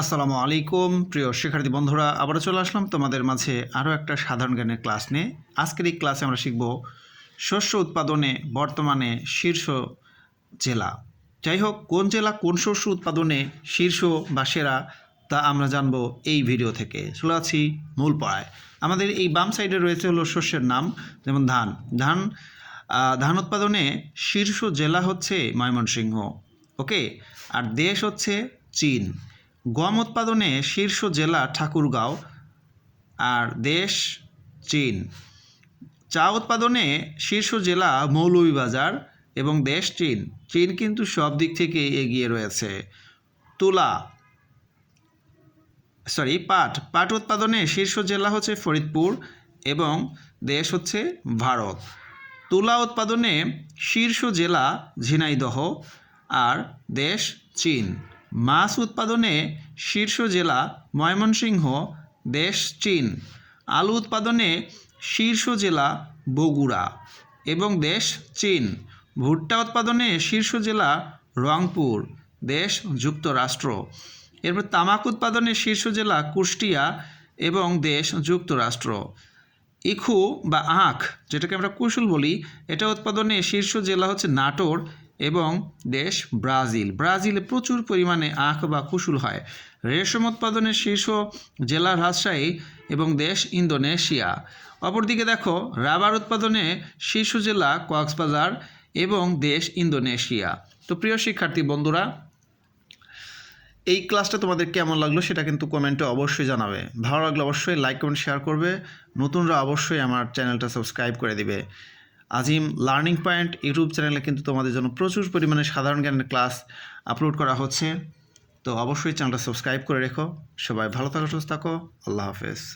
আসসালামু আলাইকুম প্রিয় শিক্ষার্থী বন্ধুরা, আবারও চলে আসলাম তোমাদের মাঝে আরও একটা সাধারণ জ্ঞানের ক্লাস নিয়ে। আজকের এই ক্লাসে আমরা শিখব শস্য উৎপাদনে বর্তমানে শীর্ষ জেলা। যাই হোক, কোন জেলা কোন শস্য উৎপাদনে শীর্ষ বা সেরা তা আমরা জানবো এই ভিডিও থেকে। চলে আছি মূল পড়ায়। আমাদের এই বাম সাইডে রয়েছে হলো শস্যের নাম, যেমন ধান উৎপাদনে শীর্ষ জেলা হচ্ছে ময়মনসিংহ। ওকে, আর দেশ হচ্ছে চীন। গম উৎপাদনে শীর্ষ জেলা ঠাকুরগাঁও, আর দেশ চীন। চা উৎপাদনে শীর্ষ জেলা মৌলভীবাজার এবং দেশ চীন। চীন কিন্তু সব দিক থেকে এগিয়ে রয়েছে। পাট উৎপাদনে শীর্ষ জেলা হচ্ছে ফরিদপুর এবং দেশ হচ্ছে ভারত। তুলা উৎপাদনে শীর্ষ জেলা ঝিনাইদহ আর দেশ চীন। মাছ উৎপাদনে শীর্ষ জেলা ময়মনসিংহ, দেশ চীন। আলু উৎপাদনে শীর্ষ জেলা বগুড়া এবং দেশ চীন। ভুট্টা উৎপাদনে শীর্ষ জেলা রংপুর, দেশ যুক্তরাষ্ট্র। এরপর তামাক উৎপাদনে শীর্ষ জেলা কুষ্টিয়া এবং দেশ যুক্তরাষ্ট্র। ইখু বা আখ, যেটাকে আমরা কুশল বলি, এটা উৎপাদনে শীর্ষ জেলা হচ্ছে নাটোর এবং দেশ ব্রাজিল। ব্রাজিলে প্রচুর পরিমাণে আখ বা কুশল হয়। রেশম উৎপাদনে শীর্ষ জেলা রাজশাহী এবং দেশ ইন্দোনেশিয়া। অপরদিকে দেখো, রাবার উৎপাদনে শীর্ষ জেলা কক্সবাজার এবং দেশ ইন্দোনেশিয়া। তো প্রিয় শিক্ষার্থী বন্ধুরা, এই ক্লাসটা তোমাদের কেমন লাগলো সেটা কিন্তু কমেন্টে অবশ্যই জানাবে। ভালো লাগলে অবশ্যই লাইক কমেন্ট শেয়ার করবে। নতুনরা অবশ্যই আমার চ্যানেলটা সাবস্ক্রাইব করে দিবে। আজিম লার্নিং পয়েন্ট ইউটিউব চ্যানেলে কিন্তু তোমাদের জন্য প্রচুর পরিমাণে সাধারণ জ্ঞানের ক্লাস আপলোড করা হচ্ছে। তো অবশ্যই চ্যানেলটা সাবস্ক্রাইব করে রেখো। সবাই ভালো থাকো, সুস্থ থাকো। আল্লাহ হাফেজ।